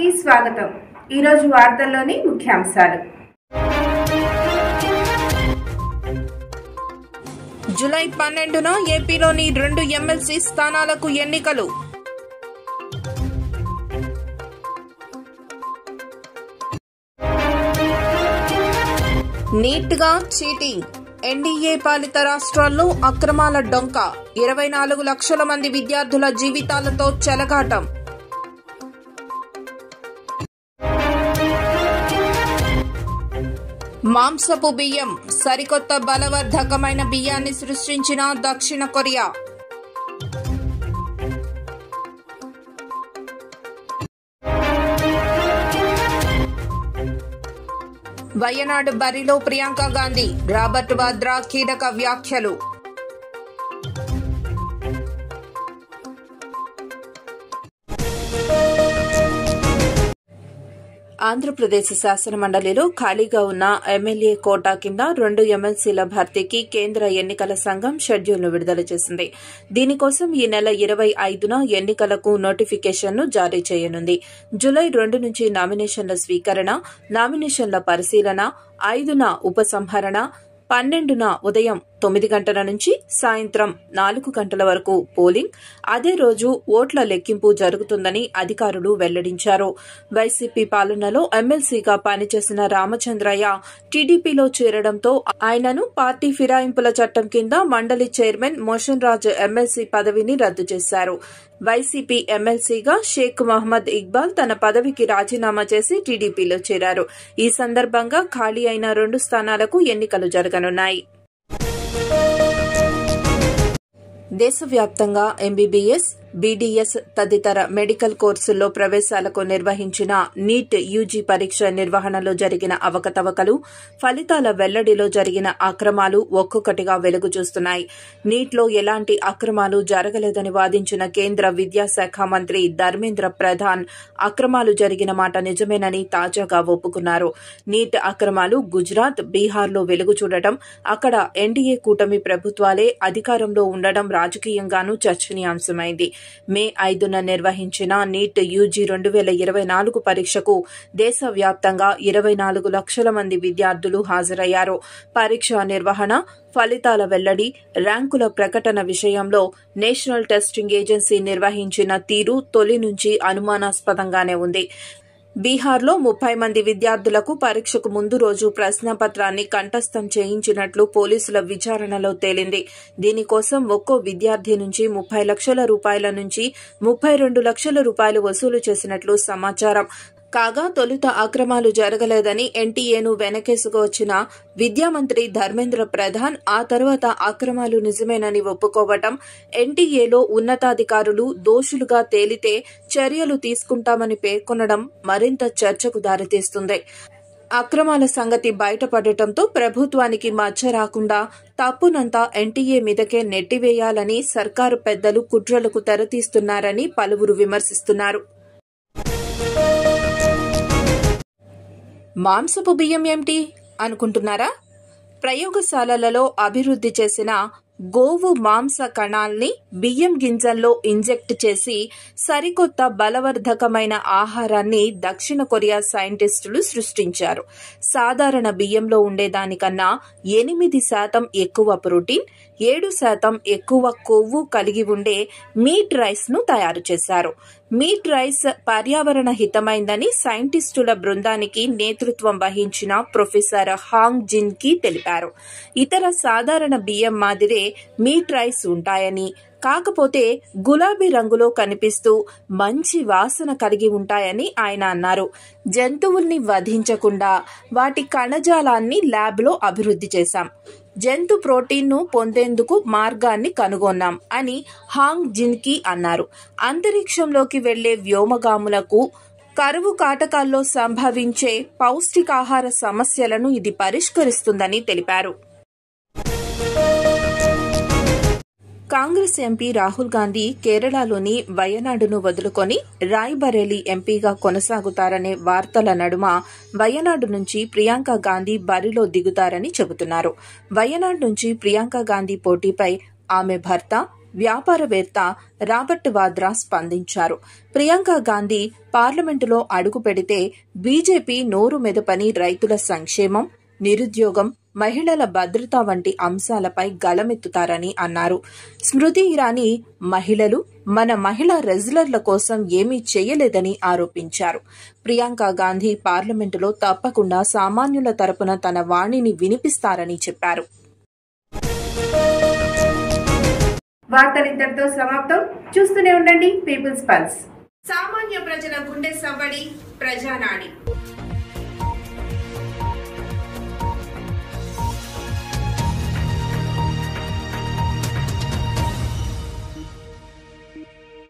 కి స్వాగతం. ఈ రోజు వార్తల్లోని ముఖ్యాంశాలు. జూలై 12న ఏపీలోని 2 ఎమ్మెల్సీ స్థానాలకు ఎన్నికలు. నీట్ గా చీటింగ్. ఎన్డీఏ పాలిత రాష్ట్రాల్లో అక్రమాల డొంక. 24 లక్షల మంది విద్యార్థుల జీవితాలతో చెలగాటం. మాంసపు బియ్యం. సరికొత్త బలవర్ధకమైన బియ్యాన్ని సృష్టించిన దక్షిణ కొరియా. వయనాడు బరిలో ప్రియాంక గాంధీ. రాబర్ట్ వాద్రా కీలక వ్యాఖ్యలు. ఆంధ్రప్రదేశ్ శాసనమండలిలో ఖాళీగా ఉన్న ఎమ్మెల్యే కోటా కింద 2 ఎమ్మెల్సీల భర్తీకి కేంద్ర ఎన్నికల సంఘం షెడ్యూల్ను విడుదల చేసింది. దీనికోసం ఈ నెల 25న ఎన్నికలకు నోటిఫికేషన్ను జారీ చేయనుంది. జూలై 2 నుంచి నామినేషన్ల స్వీకరణ, నామినేషన్ల పరిశీలన, 5న ఉపసంహరణ, 12న ఉదయం 9 గంటల నుంచి సాయంత్రం 4 గంటల వరకు పోలింగ్, అదే రోజు ఓట్ల లెక్కింపు జరుగుతుందని అధికారులు వెల్లడించారు. వైసీపీ పాలనలో ఎమ్మెల్సీగా పనిచేసిన రామచంద్రయ్య టీడీపీలో చేరడంతో ఆయనను పార్టీ ఫిరాయింపుల చట్టం కింద మండలి చైర్మన్ మోషన్ రాజ్ ఎమ్మెల్సీ పదవిని రద్దు చేశారు. వైసీపీ ఎమ్మెల్సీగా షేక్ మహమ్మద్ ఇక్బాల్ తన పదవికి రాజీనామా చేసి టీడీపీలో చేరారు. ఈ సందర్భంగా ఖాళీ అయిన 2 స్థానాలకు ఎన్నికలు జరగనున్నాయి. దేశవ్యాప్తంగా ఎంబీబీఎస్, బీడీఎస్ తదితర మెడికల్ కోర్సుల్లో ప్రవేశాలకు నిర్వహించిన నీట్ యూజీ పరీక్ష నిర్వహణలో జరిగిన అవకతవకలు, ఫలితాల వెల్లడిలో జరిగిన అక్రమాలు ఒక్కొక్కటిగా వెలుగు చూస్తున్నాయి. నీట్లో ఎలాంటి అక్రమాలు జరగలేదని వాదించిన కేంద్ర విద్యాశాఖ మంత్రి ధర్మేంద్ర ప్రధాన్ అక్రమాలు జరిగిన మాట నిజమేనని తాజాగా ఒప్పుకున్నారు. నీట్ అక్రమాలు గుజరాత్, బీహార్లో వెలుగు చూడటం, అక్కడ ఎన్డీఏ కూటమి ప్రభుత్వాలే అధికారంలో ఉండడం రాజకీయంగానూ చర్చనీయాంశమైంది. మే 5న నిర్వహించిన నీట్ యూజీ 2024 పరీక్షకు దేశవ్యాప్తంగా 24 లక్షల మంది విద్యార్థులు హాజరయ్యారు. పరీక్ష నిర్వహణ, ఫలితాల వెల్లడి, ర్యాంకుల ప్రకటన విషయంలో నేషనల్ టెస్టింగ్ ఏజెన్సీ నిర్వహించిన తీరు తొలి నుంచి అనుమానాస్పదంగానే ఉంది. బీహార్లో 30 మంది విద్యార్థులకు పరీక్షకు ముందు రోజు ప్రశ్నపత్రాన్ని కంఠస్థం చేయించినట్లు పోలీసుల విచారణలో తేలింది. దీనికోసం ఒక్కో విద్యార్థి నుంచి 30 లక్షల రూపాయల నుంచి 32 లక్షల రూపాయలు వసూలు చేసినట్లు సమాచారం. కాగా తొలుత అక్రమాలు జరగలేదని ఎన్టీఏను వెనకేసుకువచ్చిన విద్యామంత్రి ధర్మేంద్ర ప్రధాన్ ఆ తర్వాత అక్రమాలు నిజమేనని ఒప్పుకోవటం, ఎన్టీఏలో ఉన్నతాధికారులు దోషులుగా తేలితే చర్యలు తీసుకుంటామని పేర్కొనడం మరింత చర్చకు దారితీస్తుంది. అక్రమాల సంగతి బయటపడటంతో ప్రభుత్వానికి మచ్చ రాకుండా తప్పునంతా ఎన్టీఏ మీదకే నెట్టివేయాలని సర్కారు పెద్దలు కుట్రలకు తెరతీస్తున్నారని పలువురు విమర్శిస్తున్నారు. మాంసపు బియ్యం ఏమిటి అనుకుంటున్నారా? ప్రయోగశాలలలో అభివృద్ధి చేసిన గోవు మాంస కణాల్ని బియ్యం గింజల్లో ఇంజెక్ట్ చేసి సరికొత్త బలవర్ధకమైన ఆహారాన్ని దక్షిణ కొరియా సైంటిస్టులు సృష్టించారు. సాధారణ బియ్యంలో ఉండేదానికన్నా 8% ఎక్కువ ప్రోటీన్, 7% ఎక్కువ కొవ్వు కలిగి ఉండే మీట్ రైస్ ను తయారు చేశారు. మీట్ రైస్ పర్యావరణ హితమైందని సైంటిస్టుల బృందానికి నేతృత్వం వహించిన ప్రొఫెసర్ హాంగ్ జిన్ కి తెలిపారు. ఇతర సాధారణ బియ్యం మాదిరే మీట్ రైస్ ఉంటాయని, కాకపోతే గులాబీ రంగులో కనిపిస్తూ మంచి వాసన కలిగి ఉంటాయని ఆయన అన్నారు. జంతువుల్ని వధించకుండా వాటి కణజాలాన్ని ల్యాబ్లో అభివృద్ధి చేశాం. జంతు ప్రోటీన్ను పొందేందుకు మార్గాన్ని కనుగొన్నాం అని హాంగ్ జిన్కి అన్నారు. అంతరిక్షంలోకి వెళ్లే వ్యోమగాములకు కరువు కాటకాల్లో సంభవించే పౌష్టికాహార సమస్యలను ఇది పరిష్కరిస్తుందని తెలిపారు. కాంగ్రెస్ ఎంపీ రాహుల్ గాంధీ కేరళలోని వయనాడును వదులుకొని రాయ్బరేలీ ఎంపీగా కొనసాగుతారనే వార్తల నడుమ వయనాడు నుంచి ప్రియాంక గాంధీ బరిలో దిగుతారని చెబుతున్నారు. వయనాడు నుంచి ప్రియాంక గాంధీ పోటీపై ఆమె భర్త వ్యాపారవేత్త రాబర్ట్ వాద్రా స్పందించారు. ప్రియాంక గాంధీ పార్లమెంటులో అడుగు పెడితే బీజేపీ నోరు మెదపని రైతుల సంక్షేమం, నిరుద్యోగం, మహిళల భద్రత వంటి అంశాలపై గళమెత్తుతారని అన్నారు. స్మృతి ఇరానీ మహిళలు, మన మహిళా రెజ్లర్ల కోసం ఏమీ చేయలేదని ఆరోపించారు. ప్రియాంక గాంధీ పార్లమెంటులో తప్పకుండా సామాన్యుల తరపున తన వాణిని వినిపిస్తారని చెప్పారు. వార్తలు ఇంతటితో సమాప్తం. చూస్తూనే ఉండండి పీపుల్స్ పల్స్. సామాన్య ప్రజల గుండె సవ్వడి, ప్రజానాడి.